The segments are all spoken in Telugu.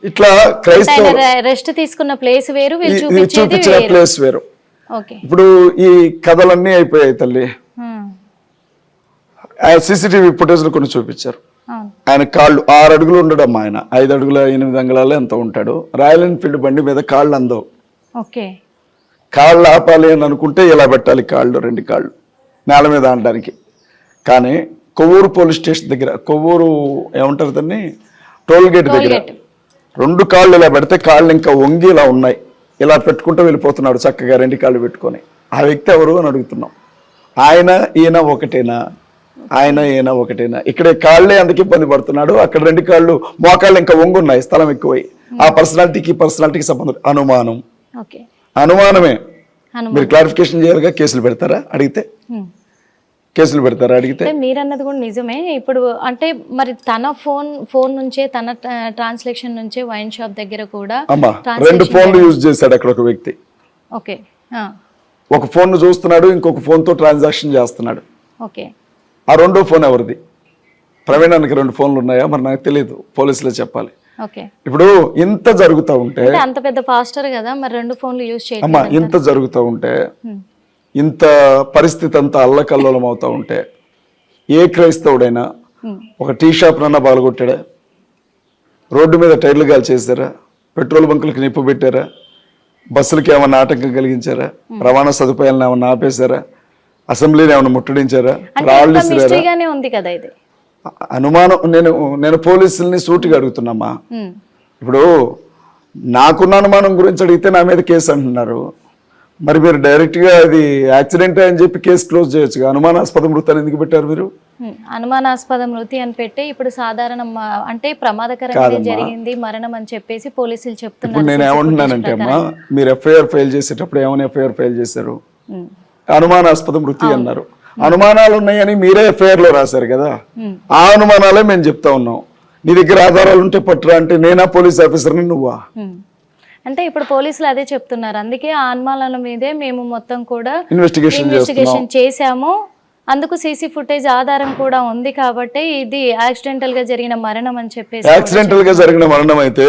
ఇట్లా క్రైస్తవ రెస్ట్ తీసుకున్న ప్లేస్ వేరు, వీళ్ళు చూపించిన ప్లేస్ వేరు. ఇప్పుడు ఈ కథలన్నీ అయిపోయాయి తల్లి. CCTV ఫుటేజ్ కొన్ని చూపించారు. ఆయన కాళ్ళు 6 అడుగులు ఉండడమ్మా, ఆయన 5 అడుగుల 8 అంగుళాలు ఎంత ఉంటాడు. రాయల్ ఎన్ఫీల్డ్ బండి మీద కాళ్ళు అందవు. కాళ్ళు ఆపాలి అని అనుకుంటే ఇలా పెట్టాలి, కాళ్ళు 2 కాళ్ళు నేల మీద ఆడడానికి. కానీ కొవ్వూరు పోలీస్ స్టేషన్ దగ్గర, కొవ్వూరు ఏమంటారు దాన్ని, టోల్ గేట్ దగ్గర 2 కాళ్ళు ఇలా పెడితే కాళ్ళు ఇంకా వంగి ఇలా ఉన్నాయి, ఇలా పెట్టుకుంటూ వెళ్ళిపోతున్నాడు చక్కగా 2 కాళ్ళు పెట్టుకొని. ఆ వ్యక్తి ఎవరు అని అడుగుతున్నాం. ఆయన ఈయన ఒకటేనా? ఆయన ఈయన ఒకటేనా? ఇక్కడ కాళ్ళే అందుకే ఇబ్బంది పడుతున్నాడు, అక్కడ 2 కాళ్ళు మోకాళ్ళు ఇంకా వంగున్నాయి, స్థలం ఎక్కువై. ఆ పర్సనాలిటీకి సంబంధం అనుమానం, అనుమానమే. మీరు క్లారిఫికేషన్ చేయాలిగా. కేసులు పెడతారా అడిగితే? కేసులు పెడతారా అడిగితే? మీరన్నది కూడా నిజమే. ఇప్పుడు అంటే మరి తన ఫోన్ నుంచే, తన ట్రాన్స్లేషన్ నుంచే వైన్ షాప్ దగ్గర కూడా అమ్మా 2 ఫోన్లు యూజ్ చేశాడు అక్కడ ఒక వ్యక్తి. ఒక ఫోన్ చూస్తున్నాడు, ఇంకొక ఫోన్ తో ట్రాన్సాక్షన్ చేస్తున్నాడు. ఆ 2వ ఫోన్ ఎవరిది? ప్రవీణ్ అన్నకి 2 ఫోన్లు ఉన్నాయా? మరి నాకు తెలియదు, పోలీసులే చెప్పాలి. ఇప్పుడు ఇంత జరుగుతూ ఉంటే, అంత పెద్ద పాస్టర్ కదా, మరి 2 ఫోన్లు యూజ్ చేయాలి అమ్మా. ఇంత జరుగుతూ ఉంటే, ఇంత పరిస్థితి అంతా అల్లకల్లోలం అవుతా ఉంటే, ఏ క్రైస్తవుడైనా ఒక టీ షాప్ నన్నా బాలగొట్టాడా? రోడ్డు మీద టైర్లు గాలి చేశారా? పెట్రోల్ బంకులకి నిప్పు పెట్టారా? బస్సులకి ఏమన్నా ఆటంకం కలిగించారా? రవాణా సదుపాయాలను ఏమన్నా ఆపేశారా? అసెంబ్లీని ఏమన్నా ముట్టడించారా? రాళ్ళు ఉంది కదా ఇది అనుమానం. నేను పోలీసుల్ని సూటిగా అడుగుతున్నామా. ఇప్పుడు నాకున్న అనుమానం గురించి అడిగితే నా మీద కేసు అంటున్నారు. మరి మీరు డైరెక్ట్ గా అది యాక్సిడెంట్ అని చెప్పి కేసు క్లోజ్ చేయొచ్చుగా. అనుమానాస్పద మృతి అని ఎందుకు పెట్టారు మీరు? అనుమానాస్పద మృతి అని పెట్టి ఇప్పుడు సాధారణ అంటే ప్రమాదకరంగా జరిగింది మరణం అని చెప్పేసి పోలీసులు చెప్తున్నారు. ఇప్పుడు నేను ఏమంటున్నానంటే అమ్మా, మీరు FIR ఫైల్ చేసేటప్పుడు ఏమైనా FIR ఫైల్ చేశారు? అనుమానాస్పద మృతి అన్నారు. అనుమానాలు ఉన్నాయని మీరే FIR లో రాశారు కదా. ఆ అనుమానాలే మేము చెప్తా ఉన్నాం. నీ దగ్గర ఆధారాలు ఉంటే పట్టురా అంటే నేనా పోలీస్ ఆఫీసర్ని నువ్వా? అంటే ఇప్పుడు పోలీసులు అదే చెప్తున్నారు. అందుకే ఆ అనుమానాల మీదే మేము మొత్తం కూడా ఇన్వెస్టిగేషన్ చేశాము. అందుకు సీసీ ఫుటేజ్ ఆధారం కూడా ఉంది కాబట్టి ఇది యాక్సిడెంటల్ గా జరిగిన మరణం అని చెప్పేసి. యాక్సిడెంటల్ గా జరిగిన మరణం అయితే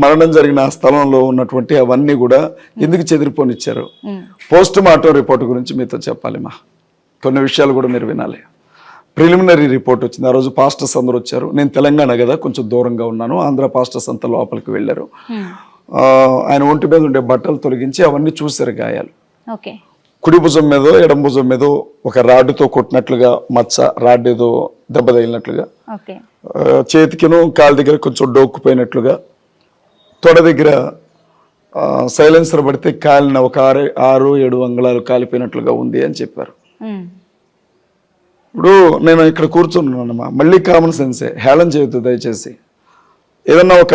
మరణం జరిగిన స్థలంలో ఉన్నటువంటి అవన్నీ కూడా ఎందుకు చెదిరిపోనిచ్చారు? పోస్ట్ మార్టం రిపోర్ట్ గురించి మీతో చెప్పాలి మా. కొన్ని విషయాలు కూడా మీరు వినాలి. ప్రిలిమినరీ రిపోర్ట్ వచ్చింది. ఆ రోజు పాస్టర్స్ అందరూ వచ్చారు. నేను తెలంగాణ కదా, కొంచెం దూరంగా ఉన్నాను. ఆంధ్ర పాస్టర్స్ అంతా లోపలికి వెళ్ళారు. ఆయన ఒంటి మీద ఉండే బట్టలు తొలగించి అవన్నీ చూశారు గాయాలు. కుడి భుజం మీదో ఎడం భుజం మీదో ఒక రాడ్డుతో కొట్టినట్లుగా మచ్చ, రాడ్ ఏదో దెబ్బ తగిలినట్లుగా, చేతికిను కాలు దగ్గర కొంచెం డోక్కుపోయినట్లుగా, తొడ దగ్గర సైలెన్సర్ పడితే కాలిన ఒక 6-7 అంగుళాలు కాలిపోయినట్లుగా ఉంది అని చెప్పారు. ఇప్పుడు నేను ఇక్కడ కూర్చున్నానమ్మా, మళ్ళీ కామన్ సెన్సే, హేళన చేయొద్దు దయచేసి. ఏదన్నా ఒక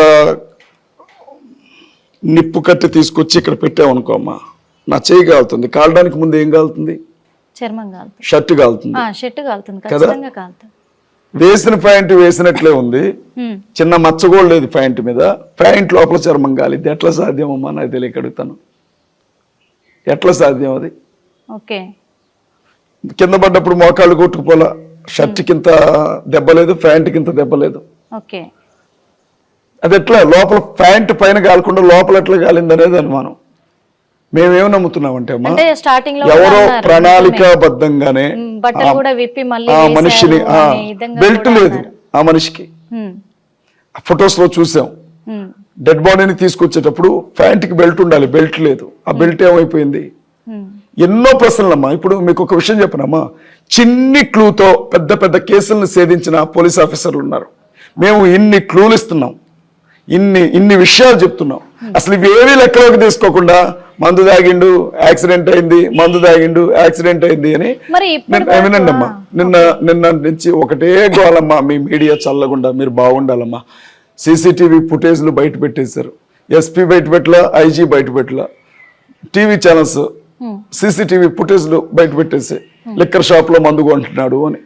నిప్పు కట్టి తీసుకొచ్చి ఇక్కడ పెట్టామనుకో అమ్మా, నా చేయి కాలుతుంది. కాలడానికి ముందు ఏం కాలుతుంది? చర్మం కాలుతుంది, షర్ట్ కాలుతుంది కదా. వేసిన ప్యాంట్ వేసినట్లే ఉంది, చిన్న మచ్చ కూడా లేదు ప్యాంట్ మీద. ప్యాంట్ లోపల చర్మం కాలిద్ది. ఎట్లా సాధ్యం అమ్మా? నాకు తెలియక అడుగుతాను, ఎట్లా సాధ్యం అది? కింద పడ్డప్పుడు మోకాళ్ళు కొట్టుకుపోలా, షర్ట్ కింద దెబ్బ లేదు, ప్యాంట్ కింద దెబ్బ లేదు. అది ఎట్లా లోపల ప్యాంట్ పైన కాలకుండా లోపల ఎట్లా కాలింది అనేది అనుమానం. మేమేం నమ్ముతున్నామంటే అమ్మా, ఎవరో ప్రణాళికాబద్ధంగానే ఆ మనిషిని, బెల్ట్ లేదు ఆ మనిషికి, ఫొటోస్ లో చూసాం. డెడ్ బాడీని తీసుకొచ్చేటప్పుడు ప్యాంట్ కి బెల్ట్ ఉండాలి, బెల్ట్ లేదు. ఆ బెల్ట్ ఏమైపోయింది? ఎన్నో ప్రశ్నలమ్మా. ఇప్పుడు మీకు ఒక విషయం చెప్పనమ్మా, చిన్ని క్లూతో పెద్ద పెద్ద కేసులను ఛేదించిన పోలీస్ ఆఫీసర్లు ఉన్నారు. మేము ఇన్ని క్లూలు ఇస్తున్నాం, ఇన్ని విషయాలు చెప్తున్నాం. అసలు ఇవేవీ లెక్కలోకి తీసుకోకుండా మందు తాగిండు యాక్సిడెంట్ అయింది, మందు తాగిండు యాక్సిడెంట్ అయింది అని వినండి అమ్మా. నిన్న నుంచి ఒకటే గోలమ్మా, మీ మీడియా చల్లకుండా మీరు బాగుండాలమ్మా. CCTV ఫుటేజ్లు బయట పెట్టేశారు. SP బయట పెట్టలా, IG బయట పెట్టలా, టీవీ ఛానల్స్ CCTV ఫుటేజ్లు బయట పెట్టేసి లిక్కర్ షాప్ లో మందు కొంటున్నాడు అని.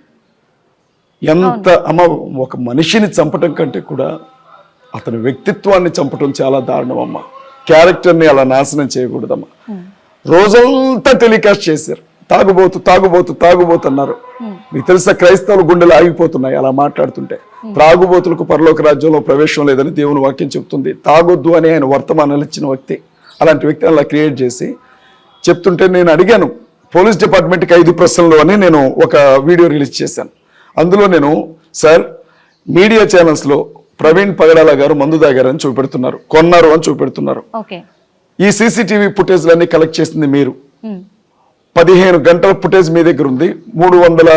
ఎంత అమ్మ, ఒక మనిషిని చంపటం కంటే కూడా అతని వ్యక్తిత్వాన్ని చంపటం చాలా దారుణం అమ్మా. క్యారెక్టర్ని అలా నాశనం చేయకూడదమ్మా. రోజంతా టెలికాస్ట్ చేశారు, తాగుబోతు తాగుబోతు తాగుబోతు అన్నారు. మీకు తెలుసా, క్రైస్తవుల గుండెలు ఆగిపోతున్నాయి అలా మాట్లాడుతుంటే. త్రాగుబోతులకు పరలోక రాజ్యంలో ప్రవేశం లేదని దేవుని వాక్యం చెప్తుంది. తాగొద్దు అని ఆయన వర్తమానాలు ఇచ్చిన వ్యక్తి. అలాంటి వ్యక్తిని అలా క్రియేట్ చేసి చెప్తుంటే నేను అడిగాను, పోలీస్ డిపార్ట్మెంట్కి 5 ప్రశ్నలు అని నేను ఒక వీడియో రిలీజ్ చేశాను. అందులో నేను, సార్ మీడియా ఛానల్స్లో ప్రవీణ్ పగడాల గారు మందు తాగారని చూపెడుతున్నారు, కొన్నారు అని చూపెడుతున్నారు. ఈ సీసీటీవీ ఫుటేజ్లన్నీ కలెక్ట్ చేసింది మీరు. 15 గంటల ఫుటేజ్ మీ దగ్గర ఉంది. 300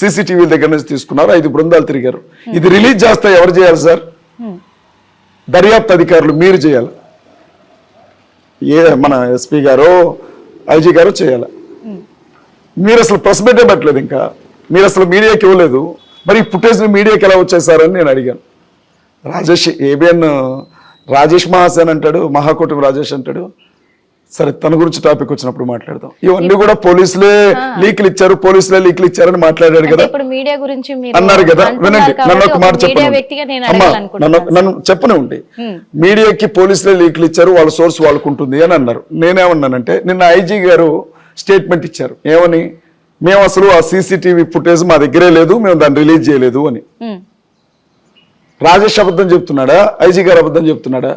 సీసీటీవీ దగ్గర నుంచి తీసుకున్నారు. 5 బృందాలు తిరిగారు. ఇది రిలీజ్ చేస్తే ఎవరు చేయాలి సార్? దర్యాప్తు అధికారులు మీరు చేయాలి. మన ఎస్పీ గారు, ఐజీ గారు చేయాలి. మీరు అసలు ప్రెస్ మీటే పెట్టలేదు, ఇంకా మీరు అసలు మీడియాకి ఇవ్వలేదు. మరి ఈ ఫుటేజ్ మీడియాకి ఎలా వచ్చేసారని నేను అడిగాను. ఏబిఎన్ రాజేష్ మహాసేన్ అంటాడు, మహాకూటమి రాజేష్ అంటాడు. సరే, తన గురించి టాపిక్ వచ్చినప్పుడు మాట్లాడదాం. ఇవన్నీ కూడా పోలీసులే లీకులు ఇచ్చారని మాట్లాడాడు కదా, మీడియా గురించి అన్నారు కదా. వినండి, నన్ను ఒక మాట నన్ను చెప్పనే ఉండి, మీడియాకి పోలీసులే లీకులు ఇచ్చారు, వాళ్ళ సోర్స్ వాళ్ళకుంటుంది అని అన్నారు. నేనేమన్నానంటే, నిన్న ఐజీ గారు స్టేట్మెంట్ ఇచ్చారు. ఏమని? మేము అసలు ఆ సీసీటీవీ ఫుటేజ్ మా దగ్గరే లేదు, మేము దాన్ని రిలీజ్ చేయలేదు అని. రాజేష్ అబద్ధం చెప్తున్నాడా, ఐజీ గారు అబద్ధం చెప్తున్నాడా?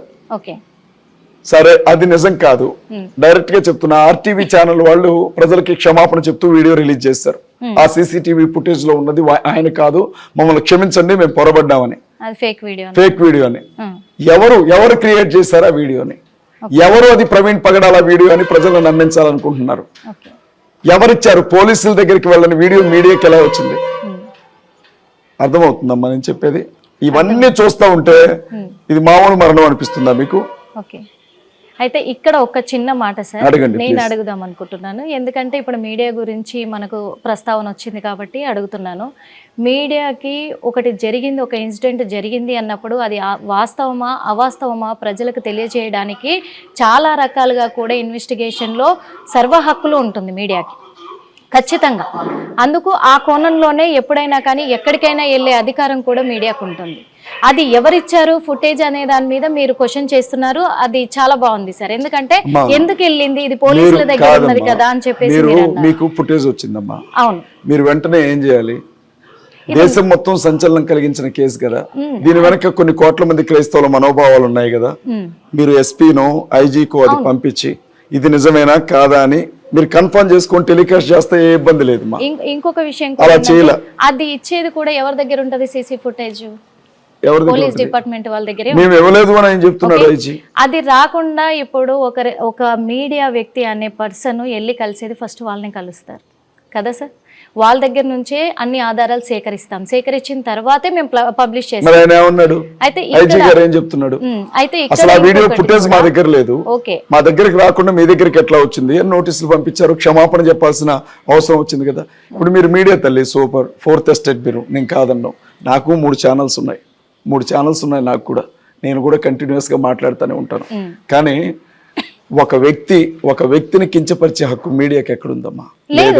సరే, అది నిజం కాదు. డైరెక్ట్ గా చెప్తున్నా, ఆర్టీవీ ఛానల్ వాళ్ళు ప్రజలకి క్షమాపణ చెప్తూ వీడియో రిలీజ్ చేస్తారు. ఆ సీసీటీవీ ఫుటేజ్ లో ఉన్నది ఆయన కాదు, మమ్మల్ని క్షమించండి, మేము పొరబడ్డామని. ఫేక్ వీడియో అని. ఎవరు క్రియేట్ చేశారు ఆ వీడియోని? ఎవరు అది ప్రవీణ్ పగడాల వీడియో అని ప్రజలను నమ్మించాలనుకుంటున్నారు? ఎవరిచ్చారు? పోలీసుల దగ్గరికి వెళ్ళని వీడియో మీడియాకి ఎలా వచ్చింది? అర్థమవుతుందమ్మా నేను చెప్పేది? ఇవన్నీ చూస్తా ఉంటే ఇది మామూలు మరణం అనిపిస్తుందా మీకు? అయితే ఇక్కడ ఒక చిన్న మాట సార్, నేను అడుగుదాం అనుకుంటున్నాను. ఎందుకంటే ఇప్పుడు మీడియా గురించి మనకు ప్రస్తావన వచ్చింది కాబట్టి అడుగుతున్నాను. మీడియాకి ఒకటి జరిగింది, ఒక ఇన్సిడెంట్ జరిగింది అన్నప్పుడు అది వాస్తవమా అవాస్తవమా ప్రజలకు తెలియజేయడానికి చాలా రకాలుగా కూడా ఇన్వెస్టిగేషన్లో సర్వ హక్కులు ఉంటుంది మీడియాకి, ఖచ్చితంగా. అందుకు ఆ కోణంలోనే ఎప్పుడైనా కానీ ఎక్కడికైనా వెళ్ళే అధికారం కూడా మీడియాకు ఉంటుంది. అది ఎవరిచ్చారు ఫుటేజ్ అనే దాని మీద మీరు క్వశ్చన్ చేస్తున్నారు. అది చాలా బాగుంది సార్, ఎందుకంటే ఎందుకు వెళ్ళింది, ఇది పోలీసుల దగ్గర ఉన్నది కదా అని చెప్పేసి మీకు ఫుటేజ్ వచ్చిందమ్మా. అవును, మీరు వెంటనే ఏం చేయాలి? దేశం మొత్తం సంచలనం కలిగించిన కేసు కదా, దీని వెనక కొన్ని కోట్ల మంది క్రైస్తవుల మనోభావాలు ఉన్నాయి కదా. మీరు ఎస్పీనో ఐజీకో అది పంపించి ఇది నిజమేనా కాదా అని మీరు కన్ఫర్మ్ చేసుకొని టెలికాస్ట్ చేస్తే ఏ ఇబ్బంది లేదు. ఇంకొక విషయం, అలా చేయాలి. అది ఇచ్చేది కూడా ఎవరి దగ్గర ఉంటది సీసీ ఫుటేజ్? పోలీస్ డిపార్ట్మెంట్ వాళ్ళ దగ్గరే. మేము ఇవ్వలేదు అని ఆయన చెప్తున్నాడు. అది రాకుండా ఇప్పుడు ఒక మీడియా వ్యక్తి అనే పర్సన్ వెళ్ళి కలిసేది ఫస్ట్ వాళ్ళని కలుస్తారు కదా సార్. వాళ్ళ దగ్గర నుంచే అన్ని ఆధారాలు సేకరించిన తర్వాతే మేము పబ్లిష్ చేస్తాం. అయితే అసలు ఆ వీడియో ఫుటేజ్ మా దగ్గర లేదు, మా దగ్గరికి రాకుండా మీ దగ్గరికి ఎట్లా వచ్చింది అని నోటీసులు పంపించారు. క్షమాపణ చెప్పాల్సిన అవసరం వచ్చింది కదా. ఇప్పుడు మీరు మీడియా తల్లి, సూపర్, 4th ఎస్టేట్ బ్యూరో, నేను కాదన్నాం. నాకు 3 ఛానల్స్ ఉన్నాయి నాకు కూడా. నేను కూడా కంటిన్యూస్ గా మాట్లాడుతూనే ఉంటాను. కానీ ఒక వ్యక్తిని కించపరిచే హక్కు మీడియాకి ఎక్కడుందమ్మా? లేదు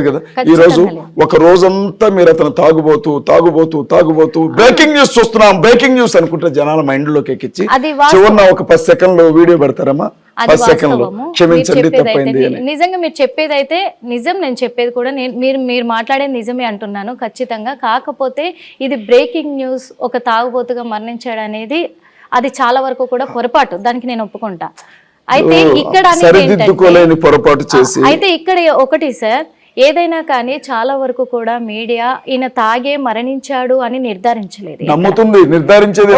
కదా. ఈ రోజు ఒక రోజంతా మీరు అతను తాగుబోతూ బ్రేకింగ్ న్యూస్ చూస్తున్నాం, బ్రేకింగ్ న్యూస్ అనుకుంటే జనాల మైండ్ లోకి ఎక్కించి చివరిన ఒక 10 సెకండ్లు వీడియో పెడతారమ్మా. 10 సెకండ్లు క్షమించండి తప్పైంది అని. నిజంగా మీరు చెప్పేది అయితే నిజం, నేను చెప్పేది కూడా మీరు మాట్లాడేది నిజమే అంటున్నాను ఖచ్చితంగా. కాకపోతే ఇది బ్రేకింగ్ న్యూస్, ఒక తాగుబోతుగా మరణించాడు అనేది అది చాలా వరకు కూడా పొరపాటు, దానికి నేను ఒప్పుకుంటా. అయితే ఇక్కడ ఒకటి సార్, ఏదైనా కానీ చాలా వరకు కూడా మీడియా ఈయన తాగే మరణించాడు అని నిర్ధారించలేదు. నమ్ముతుంది, నిర్ధారించేది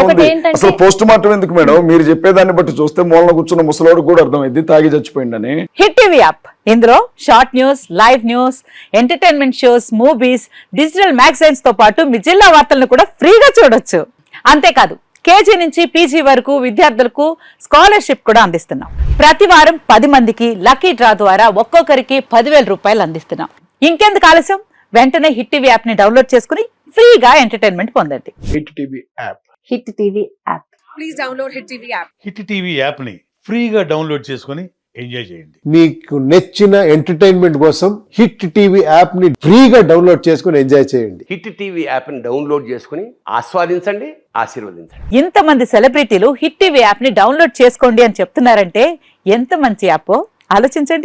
అసలు పోస్ట్ మార్టం ఎందుకు మేడం? మీరు చెప్పేదాన్ని బట్టి చూస్తే మూలన కూర్చున్న ముసలోడు కూడా అర్థమైంది తాగి చచ్చిపోయిందని. హిట్ టీవీ యాప్, ఇందులో short news, live news, entertainment shows, movies, digital magazines తో పాటు మీ జిల్లా వార్తలను కూడా ఫ్రీగా చూడొచ్చు. అంతేకాదు కేజీ నుంచి పీజీ వరకు విద్యార్థులకు స్కాలర్షిప్ కూడా అందిస్తున్నాం. ప్రతి వారం 10 మందికి లక్కీ డ్రా ద్వారా ఒక్కొక్కరికి 10,000 రూపాయలు అందిస్తున్నాం. ఇంకెందుకు ఆలస్యం, వెంటనే హిట్ టీవీ యాప్ ని డౌన్లోడ్ చేసుకుని ఫ్రీగా ఎంటర్టైన్మెంట్ పొందండి. Hit TV app. Hit TV app. Please download hit TV app. Hit TV app ని ఫ్రీగా డౌన్లోడ్ చేసుకుని ఎంజాయ్ చేయండి. మీకు నచ్చిన ఎంటర్టైన్మెంట్ కోసం హిట్ టీవీ యాప్ ని ఫ్రీగా డౌన్లోడ్ చేసుకుని ఎంజాయ్ చేయండి. హిట్ టీవీ యాప్ ని డౌన్లోడ్ చేసుకుని ఆస్వాదించండి, ఆశీర్వదించండి. ఇంతమంది సెలబ్రిటీలు హిట్ టీవీ యాప్ ని డౌన్లోడ్ చేసుకోండి అని చెప్తున్నారంటే ఎంత మంచి యాప్ ఆలోచించండి.